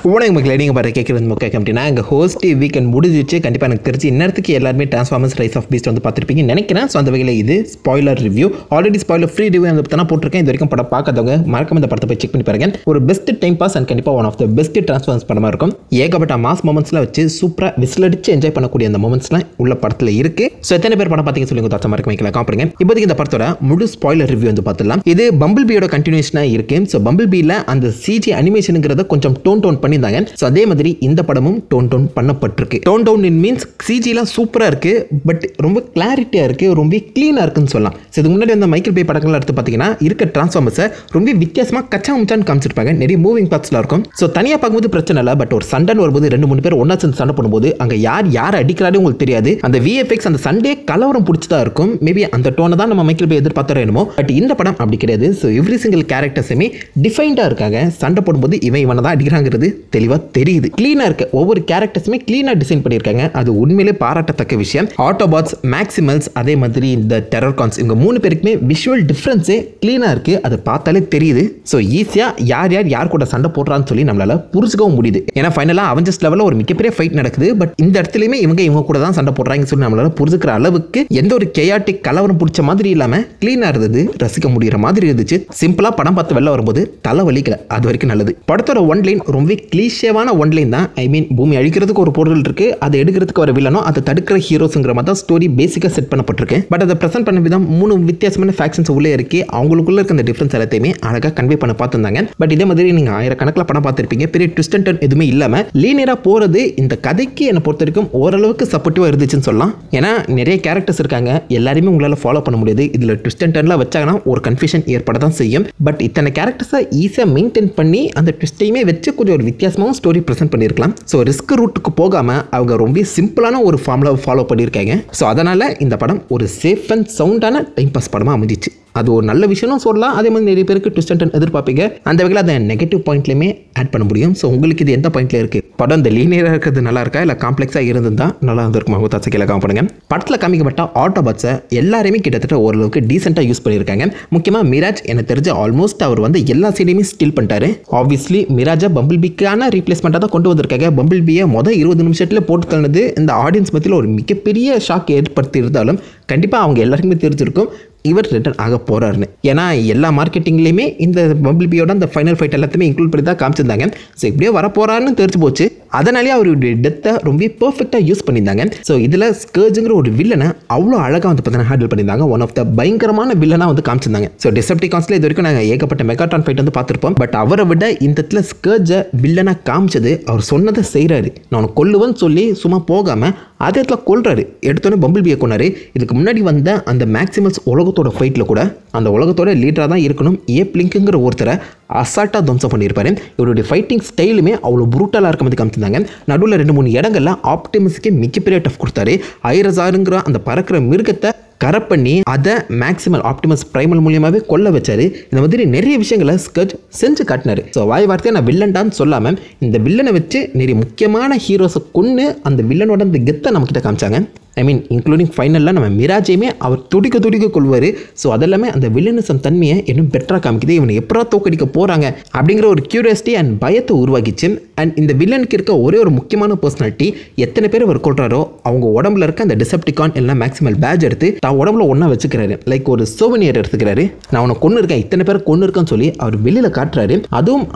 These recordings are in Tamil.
உனக்கு மக்கள் நீங்கள் பாரு கேட்குறது முக்கியம் அப்படின்னா எங்கள் ஹோஸ்ட் வீக்கெண்ட் முடிஞ்சிச்சு. கண்டிப்பாக எனக்கு தெரிஞ்சு இந்நேரத்துக்கு எல்லாருமே டிரான்ஸ்ஃபார்மர்ஸ் ரைஸ் ஆஃப் பீஸ்ட் வந்து பார்த்துருப்பீங்கன்னு நினைக்கிறேன். ஸோ அந்த வகையில் இது spoiler review, already spoiler free review அந்த பற்றி போட்டிருக்கேன். இது வரைக்கும் படம் பார்க்காதவங்க மறக்காம இந்த படத்தை போய் செக் பண்ணி பாருங்க. ஒரு பெஸ்ட் டைம் பாஸ் அண்ட் கண்டிப்பாக one of the best Transformers படமாக இருக்கும். ஏகப்பட்ட மாஸ் மொமெண்ட்ஸ்லாம் வச்சு சூப்பராக விசிலடிச்சு என்ஜாய் பண்ணக்கூடிய அந்த மொமெண்ட்ஸ்லாம் உள்ள படத்தில் இருக்குது. ஸோ எத்தனை பேர் படம் பார்த்தீங்கன்னு சொல்லி தாச்சா மறக்க வைக்கலாம் காப்பிடுங்க. இப்போதைக்கு இந்த படத்தோட முழு ஸ்பாய்லர் ரிவ்யூ வந்து பார்த்துலாம். இது பம்பிள் பியோட கண்டினியூஷனாக இருக்குது. ஸோ பம்பிள் பியில் அந்த சிஜி அனிமேஷனுங்கிறத கொஞ்சம் டோன் பண்ணியிருந்தாங்க. ஸோ அதே மாதிரி இந்த படமும் டோன் பண்ணப்பட்டிருக்கு. டோன் இன் மீன்ஸ் சிஜிலாம் சூப்பராக இருக்குது, பட் ரொம்ப கிளாரிட்டியாக இருக்குது, ரொம்ப க்ளீனாக இருக்குன்னு சொல்லலாம். ஸோ இதுக்கு முன்னாடி அந்த மைக்கேல் பே படங்கள்லாம் எடுத்து பார்த்தீங்கன்னா இருக்க டிரான்ஸ்ஃபார்மர்ஸை ரொம்ப வித்தியாசமாக கச்சா முச்சான்னு காமிச்சிருப்பாங்க. நிறைய மூவிங் பார்ட்ஸ்லாம் இருக்கும். ஸோ தனியாக பார்க்கும்போது பிரச்சனை இல்லை, பட் ஒரு சண்டைன்னு வரும்போது 2-3 பேர் ஒன்றா சேர்ந்து சண்டை போடும்போது அங்கே யார் அடிக்கிறாரு உங்களுக்கு தெரியாது. அந்த விஎஃப்எக்ஸ் அந்த சண்டே கலவரம் பிடிச்சதா இருக்கும். மேபி அந்த டோனை தான் நம்ம மைக்கேல் பே எதிர்பார்த்தோம் என்னமோ. பட் இந்த படம் அப்படி கிடையாது. ஸோ எவ்ரி சிங்கிள் கேரக்டர்ஸுமே டிஃபைன்டாக இருக்காங்க. சண்டை போடும்போது இவனை தான் அடிக்கிறாங்கிறது தெளிவாக தெரியுது. கிளீனாக இருக்கு. ஒவ்வொரு கேரக்டர்ஸுமே கிளீனாக டிசைன் பண்ணியிருக்காங்க. அது உண்மையிலே பாராட்டத்தக்க விஷயம். ஆட்டோபாட்ஸ், மேக்ஸிமல்ஸ், அதே மாதிரி இந்த டெரர்கான்ஸ், இவங்க 3 பேருக்குமே விஷுவல் டிஃப்ரென்ஸே கிளீனாக இருக்கு. அது பார்த்தாலே தெரியுது. ஸோ ஈஸியாக யார் கூட சண்டை போடுறான்னு சொல்லி நம்மளால புரிஞ்சுக்கவும் முடியுது. ஏன்னா ஃபைனலாக அவெஞ்சர்ஸ் லெவலில் ஒரு மிகப்பெரிய ஃபைட் நடக்குது. பட் இந்த இடத்துலையுமே இவங்க கூட தான் சண்டை போடுறாங்கன்னு சொல்லி நம்மளால புரிஞ்சுக்கிற அளவுக்கு எந்த ஒரு கேயாட்டிக் கலவரம் பிடிச்ச மாதிரி இல்லாமல் கிளீனாக இருந்தது. ரசிக்க முடிகிற மாதிரி இருந்துச்சு. சிம்பிளாக படம் பார்த்து வெளில வரும்போது தலை வலிக்கல. அது வரைக்கும் நல்லது. படத்தோட ஒன்லைன் ரொம்ப கிளீஷேவான ஒன்லைன் தான். ஐ மீன் பூமி அழிக்கிறதுக்கு ஒரு பொருள் இருக்கு, அதை எடுக்கிறதுக்கு ஒரு வில்லனோ, அதை தடுக்கிற ஹீரோஸ்ங்கிற மாதிரி தான் ஸ்டோரி பேசிக்காக செட் பண்ணப்பட்டிருக்கு. பட் அதை ப்ரெசென்ட் பண்ண விதம் 3 வித்தியாசமான ஃபேக்ஷன்ஸ் உள்ளே இருக்கு. அவங்களுக்குள்ள இருக்க அந்த டிஃபரன்ஸ் எல்லாத்தையுமே அழகாக கன்வே பண்ண பார்த்துருந்தாங்க. பட் இதே மாதிரி நீங்கள் ஆயிரக்கணக்கில் படம் பார்த்துருப்பீங்க. பெரிய ட்விஸ்ட் அண்ட் டர்ன் எதுவுமே இல்லாமல் லீனியராக போகிறது இந்த கதைக்கு என்னை பொறுத்த வரைக்கும் ஓரளவுக்கு சப்போர்ட்டிவாக இருந்துச்சுன்னு சொல்லலாம். ஏன்னா நிறைய கேரக்டர்ஸ் இருக்காங்க, எல்லாருமே உங்களால் ஃபாலோ பண்ண முடியாது. இதில் ட்விஸ்ட் அண்ட் டர்ன்லாம் வச்சாங்கன்னா ஒரு கன்ஃபியூஷன் ஏற்பட தான் செய்யும். பட் இத்தனை கேரக்டர்ஸை ஈஸியாக மெயின்டைன் பண்ணி அந்த ட்விஸ்ட்டையுமே வச்சு கொஞ்சம் ஒரு வித்தியாசமாகவும் ஸ்டோரி ப்ரெசென்ட் பண்ணியிருக்கலாம். ஸோ ரிஸ்க் ரூட்டுக்கு போகாமல் அவங்க ரொம்ப சிம்பிளான ஒரு ஃபார்முலாவை ஃபாலோ பண்ணியிருக்காங்க. ஸோ அதனால் இந்த படம் ஒரு சேஃப் அண்ட் சவுண்டான டைம் பாஸ் படமாக அமைஞ்சிச்சு. அது ஒரு நல்ல விஷயம்னு சொல்லலாம். அதே மாதிரி நிறைய பேருக்கு ட்விஸ்ட் அண்ட் டர்ன் எதிர்பார்ப்பீங்க. அந்த வகையில் அதை நெகட்டிவ் பாயிண்ட்லையுமே ஆட் பண்ண முடியும். ஸோ உங்களுக்கு இது எந்த பாயிண்ட்ல இருக்குது? படம் இந்த லீனியராக இருக்கிறது நல்லா இருக்கா, இல்லை காம்ப்ளெக்ஸாக இருந்திருந்தால் நல்லா இருந்திருக்கும்? தாச்சை கீழே காமிப்படுங்க. படத்தில் காமிக்கப்பட்ட ஆட்டோபாட்ஸை எல்லாருமே கிட்டத்தட்ட ஓரளவுக்கு டீசெண்டாக யூஸ் பண்ணியிருக்காங்க. முக்கியமாக மிராஜ் எனக்கு தெரிஞ்ச ஆல்மோஸ்ட் அவர் வந்து எல்லா சைடையுமே ஸ்டில் பண்ணிட்டாரு. ஆப்வியஸ்லி மிராஜை பம்பிள் பிக்கான ரீப்ளேஸ்மெண்ட்டாக தான் கொண்டு வந்திருக்காங்க. பம்பிள் பியை மொதல் 20 நிமிஷத்தில் போட்டு தள்ளினது இந்த ஆடியன்ஸ் மத்தியில் ஒரு மிகப்பெரிய ஷாக் ஏற்படுத்தி இருந்தாலும் கண்டிப்பாக அவங்க எல்லாருக்குமே தெரிஞ்சிருக்கும் இவர் ரிட்டர்ன் ஆக போறாருன்னு. ஏன்னா எல்லா மார்க்கெட்டிங்லேயுமே இந்த பம்பிள் பியோட அந்த ஃபைனல் ஃபைட் எல்லாத்தையுமே இன்க்ளூட் பண்ணி தான் காமிச்சிருந்தாங்க. ஸோ இப்படியே வரப்போறாருன்னு தெரிஞ்சு போச்சு. அதனாலேயே அவருடைய டெத்தை ரொம்ப பர்ஃபெக்டாக யூஸ் பண்ணியிருந்தாங்க. ஸோ இதில் ஸ்கர்ஜுங்கிற ஒரு வில்லனை அவ்வளோ அழகாக வந்து பார்த்தீங்கன்னா ஹேண்டில் பண்ணியிருந்தாங்க. ஒன் ஆஃப் த பயங்கரமான வில்லனாக வந்து காமிச்சிருந்தாங்க. ஸோ டிசெப்டிகான்ஸில் இது வரைக்கும் நாங்கள் ஏகப்பட்ட மெகாட்ரான் ஃபைட் வந்து பார்த்துருப்போம். பட் அவரை விட இந்த இடத்துல ஸ்கர்ஜை வில்லனாக காமிச்சது அவர் சொன்னதை செய்கிறாரு. நான் உனக்கு கொல்லுவேன்னு சொல்லி சும்மா போகாமல் அதே இடத்துல கொல்றாரு. எடுத்தோன்னே பம்பிள் பியை கொண்டாரு. இதுக்கு முன்னாடி வந்த அந்த மேக்ஸிமல்ஸ் உலகத்தோட ஃபைட்டில் கூட அந்த உலகத்தோட லீடராக தான் இருக்கணும் ஏப்லிங்க்குங்கிற ஒருத்தரை அசால்ட்டாக துவம்சம் பண்ணியிருப்பாரு. இவருடைய ஃபைட்டிங் ஸ்டைலுமே அவ்வளோ ப்ரூட்டலாக இருக்க மாதிரி காமிச்சிருந்தாங்க. நடுவில் 2-3 இடங்கள்ல ஆப்டிமஸ்க்கே மிகப்பெரிய டஃப் கொடுத்தாரு. ஐரஸாருங்கிற அந்த பறக்கிற மிருகத்தை கரெக்ட் பண்ணி அதை மேக்ஸிமல் ஆப்டிமஸ் பிரைமல் மூலியமாகவே கொல்ல வச்சாரு. இந்த மாதிரி நிறைய விஷயங்களை ஸ்கர்ஜ் செஞ்சு காட்டினாரு. ஸோ வாய் வார்த்தையை நான் வில்லன்டான்னு சொல்லாமல் இந்த வில்லனை வச்சு நிறைய முக்கியமான ஹீரோஸை கொண்டு அந்த வில்லனோட அந்த கெத்தை நம்மக்கிட்ட காமிச்சாங்க. ஐ மீன் இன்க்ளூடிங் ஃபைனலில் நம்ம மிராஜையுமே அவர் துடிக்க கொள்வார். ஸோ அதெல்லாமே அந்த வில்லனிசம் தன்மையை இன்னும் பெட்டராக காமிக்குது. இவனை எப்படா தோக்கடிக்க போகிறாங்க அப்படிங்கிற ஒரு கியூரியாசிட்டி அண்ட் பயத்தை உருவாக்கிச்சு. அண்ட் இந்த வில்லனுக்கு இருக்க ஒரே ஒரு முக்கியமான பர்சனாலிட்டி, எத்தனை பேர் அவர் கொள்றாரோ அவங்க உடம்புல இருக்க அந்த டிசெப்டிகான் எல்லாம் மேக்ஸிமல் பேட்ச் எடுத்து தான் உடம்புல ஒன்றா வச்சுக்கிறாரு. லைக் ஒரு சோவனியர் எடுத்துக்கிறாரு. நான் அவனை கொண்டு இருக்கேன், இத்தனை பேர் கொண்டு இருக்கேன்னு சொல்லி அவர் வெளியில் காட்டுறாரு. அதுவும்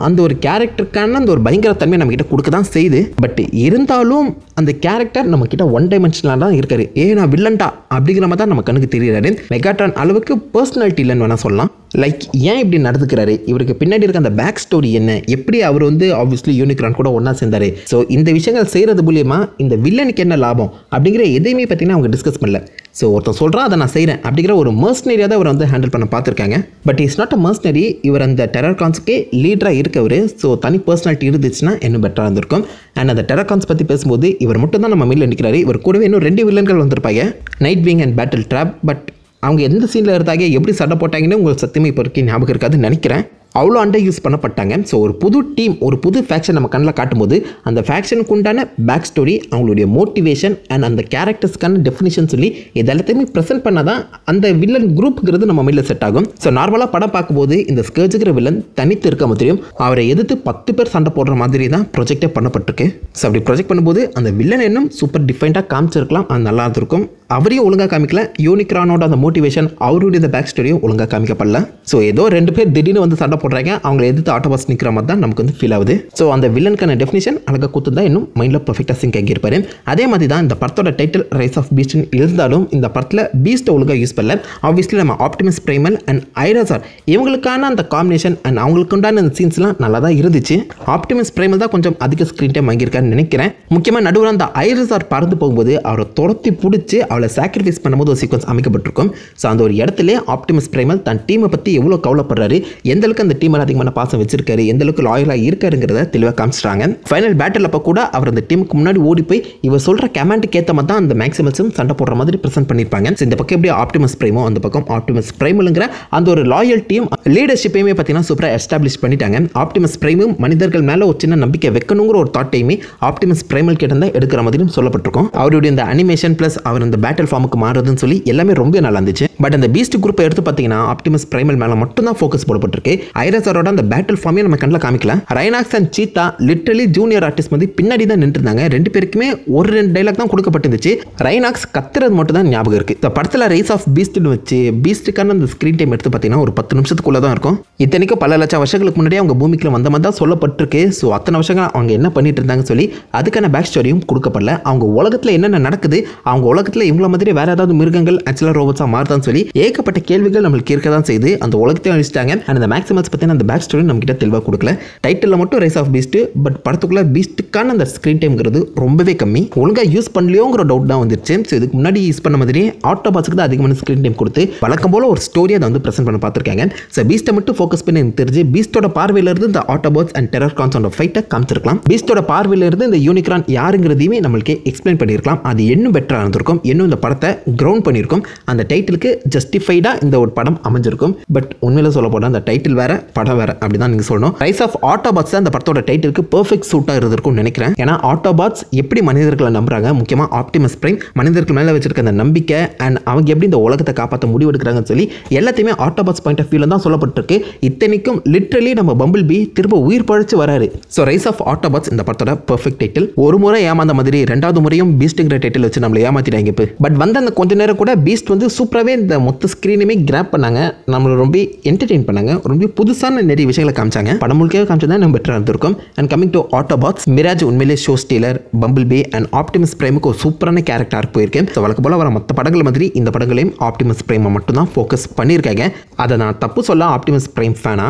அந்த ஒரு கேரக்டருக்கான அந்த ஒரு பயங்கர தன்மையை நம்ம கிட்ட கொடுக்க தான் செய்யுது. பட் இருந்தாலும் அந்த கேரக்டர் நம்ம கிட்ட ஒன் டைமென்ஷனலாக தான் இருக்காரு. நான் வில்லன்டா அப்படிங்கிற மாதிரி தான் நம்ம கண்ணுக்கு தெரியுறாரு. மெகாட்ரான் அளவுக்கு பர்சனாலிட்டி இல்லைன்னு வேணா சொல்லலாம். லைக் ஏன் இப்படி நடந்துக்கிறாரு, இவருக்கு பின்னாடி இருக்க அந்த பேக் ஸ்டோரி என்ன, எப்படி அவர் வந்து ஆப்வியஸ்லி யூனிக்ரான் கூட ஒன்றா சேர்ந்தாரு. ஸோ இந்த விஷயங்கள் செய்கிறது மூலியமா இந்த வில்லனுக்கு என்ன லாபம் அப்படிங்கிற எதையுமே பார்த்தீங்கன்னா அவங்க டிஸ்கஸ் பண்ணல. ஸோ ஒருத்தர் சொல்கிறான் அதை நான் செய்கிறேன் அப்படிங்கிற ஒரு மர்சனரியாக தான் அவர் வந்து ஹேண்டில் பண்ண பார்த்துருக்காங்க. But is not a mercenary. இவர் அந்த டெரர்கான்ஸுக்கே லீடராக இருக்கவர். ஸோ தனி பர்சனாலிட்டி இருந்துச்சுன்னா இன்னும் பெட்டராக இருந்திருக்கும். அண்ட் அந்த டெரர்கான்ஸ் பற்றி பேசும்போது இவர் மட்டும் தான் நம்ம மீட்டில் நிற்கிறாரு. இவர் கூடவே இன்னும் 2 வில்லன்கள் வந்திருப்பாங்க, night wing and battle drop. But அவங்க எந்த சீனில் இருந்தாங்க, எப்படி சண்டை போட்டாங்கன்னு உங்களுக்கு சத்தியமாக இப்போ வரைக்கும் ஞாபகம் இருக்காதுன்னு நினைக்கிறேன். அவ்வளோ அண்டர் யூஸ் பண்ணப்பட்டாங்க. ஸோ ஒரு புது டீம், ஒரு புது ஃபேக்ஷன் நம்ம கண்ணில் காட்டும்போது அந்த ஃபேக்ஷனுக்கு உண்டான பேக் ஸ்டோரி, அவங்களுடைய மோட்டிவேஷன் அண்ட் அந்த கேரக்டர்ஸ்க்கான டெஃபினிஷன் சொல்லி இது எல்லாத்தையுமே ப்ரெசென்ட் பண்ணால் தான் அந்த வில்லன் குரூப்புங்கிறது நம்ம மைண்டில் செட் ஆகும். ஸோ நார்மலாக படம் பார்க்கும்போது இந்த ஸ்கர்ஜுங்கிற வில்லன் தனித்து இருக்க முடியும், அவரை எதிர்த்து 10 பேர் சண்டை போடுற மாதிரி தான் ப்ரொஜெக்டே பண்ணப்பட்டிருக்கு. ஸோ அப்படி ப்ரொஜெக்ட் பண்ணும்போது அந்த வில்லன் இன்னும் சூப்பர் டிஃபைண்டாக காமிச்சிருக்கலாம், அது நல்லா இருந்திருக்கும். அவரையும் ஒழுங்காக காமிக்கல, யூனிக்ரானோட அந்த மோட்டிவேஷன், அவருடைய இந்த பேக் ஸ்டோரியும் ஒழுங்காக காமிக்கப்படல. ஸோ ஏதோ 2 பேர் திடீர்னு வந்து சண்டை போடுறாங்க, அவங்களை எதிர்த்து ஆட்டோபாஸ் நிற்கிற மாதிரி தான் நமக்கு வந்து ஃபீல் ஆகுது. ஸோ அந்த வில்லனுக்கான டெஃபினிஷன் அழகாக கொடுத்து தான் இன்னும் மைண்டில் பர்ஃபெக்டாக சிங்க் ஆகியிருப்பாரு. அதே மாதிரி தான் இந்த படத்தோட டைட்டில் ரைஸ் ஆஃப் பீஸ்ட்னு இருந்தாலும் இந்த படத்தில் பீஸ்ட்டை ஒழுங்காக யூஸ் பண்ணல. ஆப்வியஸ்லி நம்ம ஆப்டிமஸ் பிரைமல் அண்ட் ஐராசார் இவங்களுக்கான அந்த காம்பினேஷன் அண்ட் அவங்களுக்கு உண்டான அந்த சீன்ஸ்லாம் நல்லா தான் இருந்துச்சு. ஆப்டிமஸ் பிரைமல் தான் கொஞ்சம் அதிக ஸ்க்ரீன் டைம் வாங்கியிருக்காருன்னு நினைக்கிறேன். முக்கியமாக நடுவில் அந்த ஐராசார் பறந்து போகும்போது அவரை துரத்தி பிடிச்சி அவளை சாக்ரிஃபைஸ் பண்ணும்போது ஒரு சீக்வன்ஸ் அமைக்கப்பட்டிருக்கும். ஸோ அந்த ஒரு இடத்துல ஆப்டிமஸ் பிரைமல் தன் டீமை பற்றி எவ்வளோ கவலைப்படுறாரு, எந்த அளவுக்கு அந்த டீமில் அதிகமான பாசம் வச்சிருக்காரு, எந்த அளவுக்கு லாயலாக இருக்காருங்கிறத தெளிவாக காமிச்சிட்டாங்க. ஃபைனல் பேட்டில் அப்போ கூட அவர் அந்த டீமுக்கு முன்னாடி ஓடி போய் இவர் சொல்கிற கமாண்டுக்கு ஏற்ற மாதிரி தான் அந்த மேக்ஸிமஸும் சண்டை போடுற மாதிரி ப்ரெசென்ட் பண்ணியிருப்பாங்க. ஸோ இந்த பக்கம் எப்படி ஆப்டிமஸ் பிரைமோ அந்த பக்கம் ஆப்டிமஸ் பிரைமலுங்கிற அந்த ஒரு லாயல்ட்டியும் லீடர்ஷிப்பையுமே பார்த்தீங்கன்னா சூப்பராக எஸ்டாப்ளிஷ் பண்ணிட்டாங்க. ஆப்டிமஸ் பிரைமும் மனிதர்கள் மேலே ஒரு சின்ன நம்பிக்கை வைக்கணுங்கிற ஒரு தாட்டையுமே ஆப்டிமஸ் பிரைமல் கிட்ட தான் எடுக்கிற மாதிரியும் சொல்லப்பட்டிருக்கும். அவருடைய இந்த அனிமேஷன் ப்ளஸ் அவர் இந்த பேட்டில் ஃபார்முக்கு மாறுறதுன்னு சொல்லி எல்லாமே ரொம்ப நல்லா இருந்துச்சு. பட் அந்த பீஸ்ட் குரூப்பை எடுத்து பார்த்தீங்கன்னா ஆப்டிமஸ் பிரைமல் மேலே மட்டும் தான் ஃபோக்கஸ் போடப்பட்டிருக்கு. ஐராசாரோட அந்த பேட்டில் ஃபார்மே நம்ம கண்ணில் காமிக்கல. Rhinox and Cheetor literally junior artist வந்து பின்னாடி தான் நின்றுருந்தாங்க. 2 பேருக்குமே ஒரு 2 டைலாக் தான் கொடுக்கப்பட்டிருந்துச்சு. ரைனாக்ஸ் கத்துறது மட்டும் தான் ஞாபகம் இருக்கு. இந்த படத்தில் ரைஸ் ஆஃப் பீஸ்ட்னு வச்சு பீஸ்டுக்கான அந்த ஸ்க்ரீன் டைம் எடுத்து பார்த்தீங்கன்னா ஒரு 10 நிமிஷத்துக்குள்ள தான் இருக்கும். இத்தனைக்கும் பல லட்சம் வருஷங்களுக்கு முன்னாடியே அவங்க பூமிக்குள்ள வந்த மாதிரி தான் சொல்லப்பட்டிருக்கு. ஸோ அத்தனை வருஷங்கள் அவங்க என்ன பண்ணிட்டு இருந்தாங்க சொல்லி அதுக்கான பேக் ஸ்டோரியும் கொடுக்கப்படல. அவங்க உலகத்தில் என்னென்ன நடக்குது, அவங்க உலகத்தில் இவங்கள மாதிரி வேற ஏதாவது மிருகங்கள் ஆக்சுவலாக ரோபோட்ஸாக மாறுதான்னு சொல்லி ஏகப்பட்ட கேள்விகள் நம்மளுக்கு இருக்க தான் செய்யுது. அந்த உலகத்தையும் அழிச்சிட்டாங்க. அண்ட் அந்த மேக்ஸிமஸ் பற்றின அந்த பேக் ஸ்டோரி நம்ம கிட்ட தெளிவாக கொடுக்கல. டைட்டில் மட்டும் ரைஸ் ஆஃப் பீஸ்ட், பட் படத்துக்குள்ள பீஸ்ட்டுக்கான அந்த ஸ்க்ரீன் டைம்ங்கிறது ரொம்பவே கம்மி. ஒழுங்காக யூஸ் பண்ணலையோங்கிற டவுட் தான் வந்துருச்சு. ஸோ இதுக்கு முன்னாடி யூஸ் பண்ண மாதிரி ஆட்டோபாஸுக்கு தான் அதிகமான ஸ்க்ரீன் டைம் கொடுத்து வழக்கம் போல ஒரு ஸ்டோரியை அதை வந்து ப்ரெசென்ட் பண்ண பார்த்துருக்காங்க. ஸோ பீஸ்ட்டை மட்டும் ஃபோக்கஸ் பண்ணி எனக்கு தெரிஞ்சு பீஸ்டோட பார்வையிலிருந்து இந்த ஆட்டோபாட்ஸ் அண்ட் டெரர்கான்ஸோட ஃபைட்டை காமிச்சிருக்கலாம். பீஸ்டோட பார்வையிலிருந்து இந்த யூனிக்ரான் யாருங்கிறதையுமே நம்மளுக்கு எக்ஸ்பிளைன் பண்ணியிருக்கலாம். அது இன்னும் பெட்டராக இருந்திருக்கும், இன்னும் இந்த படத்தை கிரவுண்ட் பண்ணியிருக்கும். அந்த டைட்டிலுக்கு ஜஸ்டிஃபைடாக இந்த ஒரு படம் அமைஞ்சிருக்கும். பட் உண்மையில சொல்ல போனால் அந்த டைட்டில் வேற படம் வேற அப்படி தான் நீங்கள் சொல்லணும். ரைஸ் ஆஃப் ஆட்டோபாட்ஸ் தான் இந்த படத்தோட டைட்டிலுக்கு பெர்ஃபெக்ட் சூட்டாக இருந்திருக்கும் நினைக்கிறேன். ஏன்னா ஆட்டோபாட்ஸ் எப்படி மனிதர்களை நம்புறாங்க, முக்கியமாக ஆப்டிமஸ் பிரைம் மனிதர்கள் மேலே வச்சிருக்க அந்த நம்பிக்கை அண்ட் அவங்க எப்படி இந்த உலகத்தை காப்பாற்ற முடிவெடுக்கிறாங்கன்னு சொல்லி எல்லாத்தையுமே ஆட்டோபாட்ஸ் பாயிண்ட் ஆஃப் வியூல தான் சொல்லப்பட்டிருக்கு. இத்தனைக்கும் லிட்டரலி நம்ம பம்பிள் பி திரும்ப உயிர் பழிச்சு வராரு. ஸோ ரைஸ் ஆஃப் ஆட்டோபாட்ஸ் இந்த படத்தோட பெர்ஃபெக்ட் டைட்டில். ஒரு முறை ஏமாந்த மாதிரி 2வது முறையும் பீஸ்ட்ங்கிற டைட்டில் வச்சு நம்மளை ஏமாத்திட்டாங்க. இப்போ பட் வந்து அந்த கொஞ்ச நேரம் கூட பீஸ்ட் வந்து சூப்பராகவே இந்த மொத்த ஸ்க்ரீனுமே கிராப் பண்ணாங்க, நம்மளை ரொம்ப என்டர்டெயின் பண்ணாங்க, ரொம்ப புதுசான நிறைய விஷயங்களை காமிச்சாங்க. படம் முழுக்கவே காமிச்சா நம்ம பெட்டராக இருந்திருக்கும். And coming to Autobots, Mirage உண்மையிலே show stealer, bumblebee and Optimus பிரைமுக்கு ஒரு சூப்பரான கேரக்டர் போயிருக்கேன். ஸோ வழக்கு போல வர மற்ற படங்கள் மாதிரி இந்த படங்களையும் ஆப்டிமஸ் பிரைமை மட்டும் தான் ஃபோக்கஸ் பண்ணியிருக்காங்க. அதை நான் தப்பு சொல்ல ஆப்டிமஸ் பிரைம் ஃபேனா.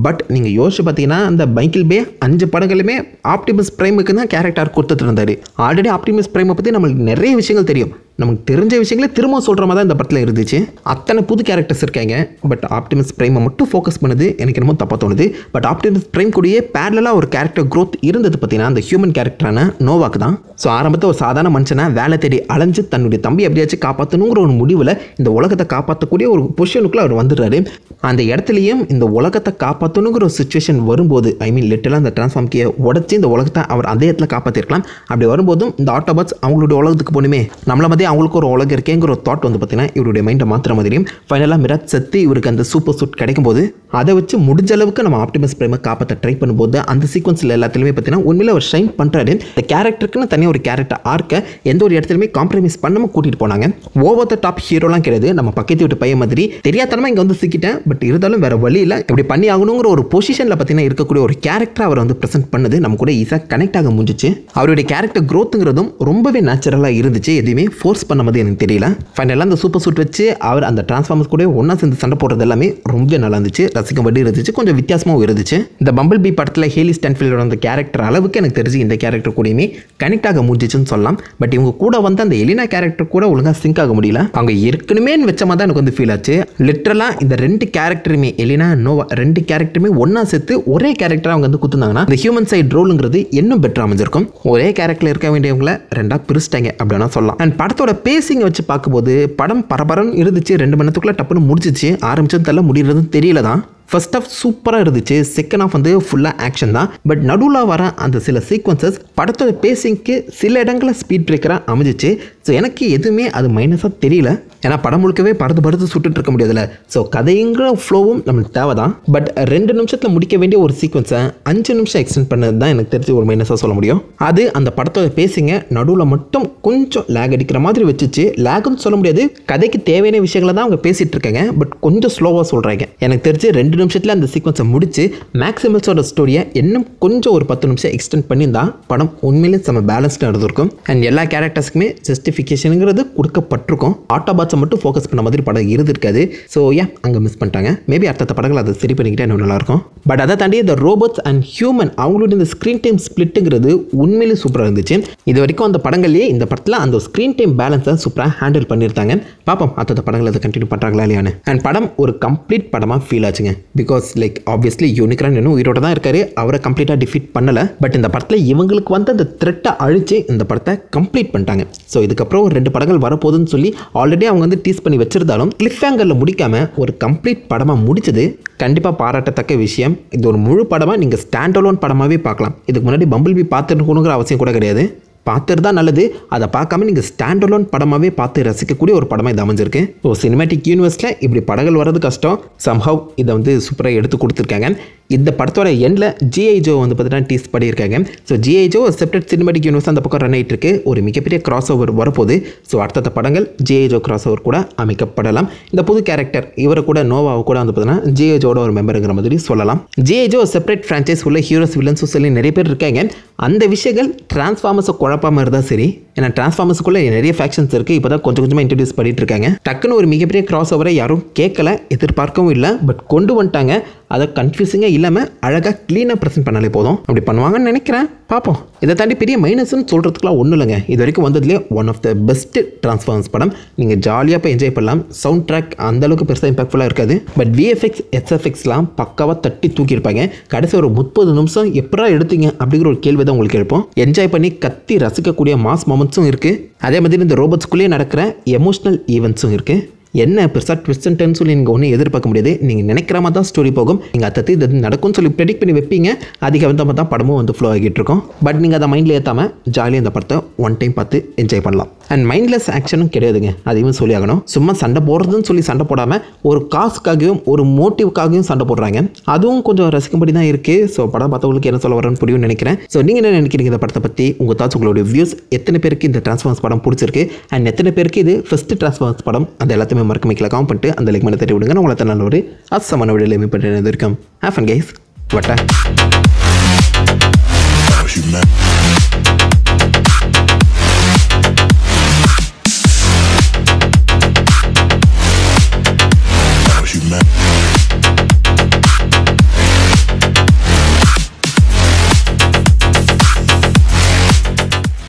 பட் நீங்கள் யோசிச்சு பார்த்தீங்கன்னா அந்த மைக்கேல் பே 5 படங்களுமே ஆப்டிமஸ் பிரைமுக்கு தான் கேரக்டர் கொடுத்துட்டு இருந்தார். ஆல்ரெடி ஆப்டிமஸ் பிரைமை பற்றி நம்மளுக்கு நிறைய விஷயங்கள் தெரியும். நமக்கு தெரிஞ்ச விஷயங்களே திரும்ப சொல்கிற மாதிரி தான் இந்த படத்தில் இருந்துச்சு. அத்தனை புது கேரக்டர்ஸ் இருக்காங்க. பட் ஆப்டிமஸ் பிரைமை மட்டும் ஃபோக்கஸ் பண்ணுது எனக்கு என்னமோ தப்பாக தோணுது. பட் ஆப்டிமஸ் பிரைம் கூடயே பேரலாக ஒரு கேரக்டர் க்ரோத் இருந்தது பார்த்தீங்கன்னா அந்த ஹியூமன் கேரக்டரான நோவாக்கு தான். ஸோ ஆரம்பத்தில் ஒரு சாதாரண மனுஷனை வேலை தேடி அலைஞ்சு தன்னுடைய தம்பி எப்படியாச்சும் காப்பாற்றணுங்கிற ஒரு முடிவில் இந்த உலகத்தை காப்பாற்றக்கூடிய ஒரு பொசிஷனுக்குள்ள அவர் வந்துடுறாரு. அந்த இடத்துலையும் இந்த உலகத்தை காப்பாற்றணுங்கிற ஒரு சுச்சுவேஷன் வரும்போது, ஐ மீன் லிட்டலாக அந்த டிரான்ஸ்ஃபார்ம்கே உடச்சி இந்த உலகத்தை அவர் அதே இடத்துல காப்பாற்றிருக்கலாம். அப்படி வரும்போதும் இந்த ஆட்டோபாட்ஸ் அவங்களுடைய உலகத்துக்கு போகணுமே, நம்மள மாதிரி அவங்களுக்கு ஒரு உலகம் இருக்கேங்கிற ஒரு தாட் வந்து பார்த்தீங்கன்னா இவருடைய மைண்டை மாத்திர மாதிரியும் ஃபைனலாக மிராஜ் செத்து இவருக்கு அந்த சூப்பர் சூட் கிடைக்கும் போது அதை வச்சு முடிஞ்ச அளவுக்கு நம்ம ஆப்டிமஸ் பிரைமை காப்பாற்ற ட்ரை பண்ணும்போது அந்த சீக்வன்ஸில் எல்லாத்துலையுமே பார்த்தீங்கன்னா உண்மையில அவர் ஷைன் பண்ணுறாரு. இந்த கேரக்டருக்குன்னு தனியாக ஒரு கேரக்டர் ஆர்க்க எந்த ஒரு இடத்துலையுமே காம்ப்ரமைஸ் பண்ணாமல் கூட்டிகிட்டு போனாங்க. ஓவர் த டாப் ஹீரோலாம் கிடையாது. நம்ம பக்கத்து விட்டு பையன் மாதிரி தெரியாதனமாக இங்கே வந்து சிக்கிட்டேன், பட் இருந்தாலும் வேற வழி இல்லை, இப்படி பண்ணி ஆகணுங்கிற ஒரு பொசிஷனில் பார்த்தீங்கன்னா இருக்கக்கூடிய ஒரு கேரக்டர் அவர் வந்து ப்ரெசென்ட் பண்ணது நம்ம கூட ஈஸியாக கனெக்ட் ஆக முடிஞ்சிச்சு. அவருடைய கேரக்டர் க்ரோத்துங்கிறதும் ரொம்பவே நேச்சுரலாக இருந்துச்சு. எதுவுமே ஃபோர்ஸ் பண்ண மாதிரி எனக்கு தெரியல. ஃபைனலாக அந்த சூப்பர் சூட் வச்சு அவர் அந்த டிரான்ஸ்ஃபார்மர்ஸ் கூட ஒன்றா சேர்ந்து சண்டை போடுறது எல்லாமே ரொம்ப நல்லா இருந்துச்சு, ரசிக்கும்படி இருந்துச்சு, கொஞ்சம் வித்தியாசமாகவும் இருந்துச்சு. இந்த பம்பிள் பி படத்தில் ஹேலி ஸ்டான்ஃபீல்டோட அந்த கேரக்டர் அளவுக்கு எனக்கு தெரிஞ்சு இந்த கேரக்டர் கூடயுமே கனெக்ட் ஆக முடிஞ்சிச்சுன்னு சொல்லலாம். பட் இவங்க கூட வந்து அந்த எலினா கேரக்டர் கூட ஒழுங்காக சிங்க் ஆக முடியல. அவங்க இருக்கணுமே வச்ச மாதிரி தான் எனக்கு வந்து ஃபீல் ஆச்சு. லிட்டரலாக இந்த 2 கேரக்டருமே எலினா நோவா 2 கேரக்டருமே ஒன்றா சேர்த்து ஒரே கேரக்டராக அவங்க வந்து குத்துனாங்கன்னா இந்த ஹியூமன் சைட் ரோலுங்கிறது இன்னும் பெட்டராக அமைஞ்சிருக்கும். ஒரே கேரக்டரில் இருக்க வேண்டியவங்களை 2ஆக பிரிச்சிட்டாங்க அப்படின்னா சொல்லலாம். அண்ட் படத்தோட பேசிங் வச்சு பார்க்கும்போது படம் பரபரன்னு இருந்துச்சு. 2 மணி நேரத்துக்குள்ள டப்புன்னு முடிச்சிச்சு. ஆரம்பிச்சது தள்ள முடியறதுன்னு தெரியல தான். ஃபர்ஸ்ட் ஆஃப் சூப்பராக இருந்துச்சு, செகண்ட் ஆஃப் வந்து ஃபுல்லாக ஆக்ஷன் தான். பட் நடுவில் வர அந்த சில சீக்வன்சஸ் படத்தோட பேசிங்க்கு சில இடங்களில் ஸ்பீட் பிரேக்கராக அமைஞ்சிச்சு. ஸோ எனக்கு எதுவுமே அது மைனஸாக தெரியல. ஏன்னா படம் முழுக்கவே பறந்து சுட்டுட்டு இருக்க முடியாதுல்ல. ஸோ கதைங்கிற ஃப்ளோவும் நம்மளுக்கு தேவை தான். பட் 2 நிமிஷத்தில் முடிக்க வேண்டிய ஒரு சீக்வன்ஸை 5 நிமிஷம் எக்ஸ்டெண்ட் பண்ணது தான் எனக்கு தெரிஞ்சு ஒரு மைனஸாக சொல்ல முடியும். அது அந்த படத்தோட பேசிங்க நடுவில் மட்டும் கொஞ்சம் லேக் அடிக்கிற மாதிரி வச்சுச்சு. லேக்னு சொல்ல முடியாது, கதைக்கு தேவையான விஷயங்களை தான் அவங்க பேசிகிட்டு இருக்காங்க. பட் கொஞ்சம் ஸ்லோவாக சொல்கிறாங்க. எனக்கு தெரிஞ்சு 2 நிமிஷத்தில் அந்த சீக்வன்ஸை முடிச்சு மேக்ஸிமல்ஸோட ஸ்டோரியை இன்னும் கொஞ்சம் ஒரு 10 நிமிஷம் எக்ஸ்டெண்ட் பண்ணியிருந்தால் படம் உண்மையிலே செம்ம பேலன்ஸ்டாக இருந்திருக்கும். அண்ட் எல்லா கேரக்டர்ஸுக்குமே ஜஸ்டிஃபிகேஷனுங்கிறது கொடுக்கப்பட்டிருக்கும். ஆட்டோபாட்ஸை மட்டும் ஃபோக்கஸ் பண்ண மாதிரி படம் இருந்திருக்காது. ஸோ அங்கே மிஸ் பண்ணிட்டாங்க. மேபி அடுத்த படங்கள் அதை சரி பண்ணிக்கிட்டே இன்னும் நல்லாயிருக்கும். பட் அதை தாண்டி இந்த ரோபோட்ஸ் அண்ட் ஹியூமன் அவங்களோட இந்த ஸ்க்ரீன் டைம் ஸ்பிளிட்டுங்கிறது உண்மையிலே சூப்பராக இருந்துச்சு. இது வரைக்கும் அந்த படங்கள்லேயே இந்த படத்தில் அந்த ஸ்க்ரீன் டைம் பேலன்ஸை சூப்பராக ஹேண்டில் பண்ணியிருந்தாங்க. பார்ப்போம் அடுத்த படங்கள் அதை கண்டினியூ பண்ணுறாங்களா இல்லையான்னு. அண்ட் படம் ஒரு கம்ப்ளீட் படமாக ஃபீல் ஆச்சுங்க. பிகாஸ் ஆப்வியஸ்லி யூனிக்ரான் இன்னும் உயிரோட தான் இருக்காரு, அவரை கம்ப்ளீட்டாக டிஃபீட் பண்ணலை. பட் இந்த படத்தில் இவங்களுக்கு வந்து அந்த த்ரெட்டை அழிச்சு இந்த படத்தை கம்ப்ளீட் பண்ணிட்டாங்க. ஸோ இதுக்கப்புறம் 2 படங்கள் வரப்போகுதுன்னு சொல்லி ஆல்ரெடி அவங்க வந்து டீஸ் பண்ணி வச்சிருந்தாலும் கிளிஃப் ஹேங்கரில் முடிக்காமல் ஒரு கம்ப்ளீட் படமாக முடிச்சது கண்டிப்பாக பாராட்டத்தக்க விஷயம். இது ஒரு முழு படமாக நீங்கள் ஸ்டாண்ட் அலோன் படமாகவே பார்க்கலாம். இதுக்கு முன்னாடி பம்பிள் பி பார்த்துருக்கணுங்கிற அவசியம் கூட கிடையாது. பார்த்துட்டு தான் நல்லது. அதை பார்க்காம நீங்கள் ஸ்டாண்ட் அலோன் படமாகவே பார்த்து ரசிக்கக்கூடிய ஒரு படமாக இது அமைஞ்சிருக்கு. ஸோ சினிமேட்டிக் யூனிவர்ஸில் இப்படி படங்கள் வர்றது கஷ்டம். சம்ஹவ் இதை வந்து சூப்பராக எடுத்து கொடுத்துருக்காங்க. இந்த படத்தோட எண்டில் ஜிஐ ஜோ வந்து பார்த்தீங்கன்னா டீஸ் பண்ணியிருக்காங்க. So GI Joe separate cinematic universe அந்த பக்கம் ரன் ஆகிட்டு இருக்கு. ஒரு மிகப்பெரிய கிராஸ் ஓவர் வரப்போகுது. ஸோ அடுத்த படங்கள் ஜிஐ ஜோ கிராஸ் ஓவர் கூட அமைக்கப்படலாம். இந்த புது கேரக்டர் இவரை கூட நோவாவை கூட வந்து பார்த்தீங்கன்னா ஜிஐ ஜோட ஒரு மெம்பருங்கிற மாதிரி சொல்லலாம். ஜிஐ ஜோ செப்பரேட் ஃப்ரான்ச்சைஸ் உள்ள ஹீரோஸ் வில்லன்ஸும் சொல்லி நிறைய பேர் இருக்காங்க. அந்த விஷயங்கள் டிரான்ஸ்ஃபார்மர்ஸை குழப்பாமல் இருந்தால் சரி. ஏன்னா டிரான்ஸ்ஃபார்மர்ஸுக்குள்ளே நிறைய ஃபேக்ஷன்ஸ் இருக்குது. இப்போ தான் கொஞ்சமாக இன்ட்ரடியூஸ் பண்ணிட்டு இருக்காங்க. டக்குன்னு ஒரு மிகப்பெரிய கிராஸ் ஓவரை யாரும் கேட்கல, எதிர்பார்க்கவும் இல்லை. பட் கொண்டு வந்துட்டாங்க. அதை கன்ஃபியூசிங்காக இல்லாமல் அழகாக க்ளீனாக ப்ரெசென்ட் பண்ணாலே போதும். அப்படி பண்ணுவாங்கன்னு நினைக்கிறேன். பார்ப்போம். இதை தாண்டி பெரிய மைனஸ்ன்னு சொல்கிறதுக்குலாம் ஒன்றும் இல்லைங்க. இது வரைக்கும் வந்ததுலேயே one of the best Transformers படம். நீங்கள் ஜாலியாக போய் என்ஜாய் பண்ணலாம். சவுண்ட் ட்ராக் அந்தளவுக்கு பெருசாக இம்பாக்ட்ஃபுல்லாக இருக்காது. பட் விஎஃப்எக்ஸ் எஸ்எஃப்எக்ஸ்லாம் பக்காவாக தட்டி தூக்கியிருப்பாங்க. கடைசி ஒரு 30 நிமிஷம் எப்படா எடுத்தீங்க அப்படிங்கிற ஒரு கேள்வி தான் உங்களுக்கு எழுப்போம். என்ஜாய் பண்ணி கத்தி ரசிக்கக்கூடிய மாஸ் மொமெண்ட்ஸும் இருக்குது. அதே மாதிரி இந்த ரோபோட்ஸ்குள்ளேயே நடக்கிற எமோஷனல் ஈவெண்ட்ஸும் இருக்குது. என்ன பெருசாக ட்விஸ்ட் அண்ட் டர்ன் சொல்லி நீங்கள் ஒன்றும் எதிர்பார்க்க முடியாது. நீங்கள் நினைக்கிற மாதிரி தான் ஸ்டோரி போகும். நீங்கள் அத்தத்து இது நடக்கும்னு சொல்லி ப்ரெடிக்ட் பண்ணி வைப்பீங்க. அதுக்கு வந்து தான் படமும் வந்து ஃப்ளோ ஆகிட்டு இருக்கும். பட் நீங்கள் அதை மைண்டில் ஏற்றாமல் ஜாலியாக இந்த படத்தை ஒன் டைம் பார்த்து என்ஜாய் பண்ணலாம். அண்ட் மைண்ட்லெஸ் ஆக்ஷனும் கிடையாதுங்க. அதையும் சொல்லி ஆகணும். சும்மா சண்டை போடுறதுன்னு சொல்லி சண்டை போடாமல் ஒரு காசுக்காகவும் ஒரு மோட்டிவ்காகவும் சண்டை போடுறாங்க. அதுவும் கொஞ்சம் ரசிக்கும்படி தான் இருக்குது. ஸோ படம் பார்த்தவங்களுக்கு என்ன சொல்ல வரேன்னு புரியும்னு நினைக்கிறேன். ஸோ நீங்கள் என்ன நினைக்கிறீங்க இந்த படத்தை பற்றி? உங்கள் தாட்ஸ், உங்களுடைய வியூஸ், எத்தனை பேருக்கு இந்த டிரான்ஸ்ஃபார்மர்ஸ் படம் பிடிச்சிருக்கு அண்ட் எத்தனை பேருக்கு இது ஃபர்ஸ்ட் டிரான்ஸ்ஃபார்மர்ஸ் படம், அந்த எல்லாத்தையுமே மறக்காம கமெண்ட் பண்ணிட்டு அந்த லைக் பண்ண தட்டி விடுங்க. நான் உங்களை நல்ல ஒரு அசமான வீடியோவில் மீட் பண்ணிட்டு இருக்கேன். Have fun guys. வட்டா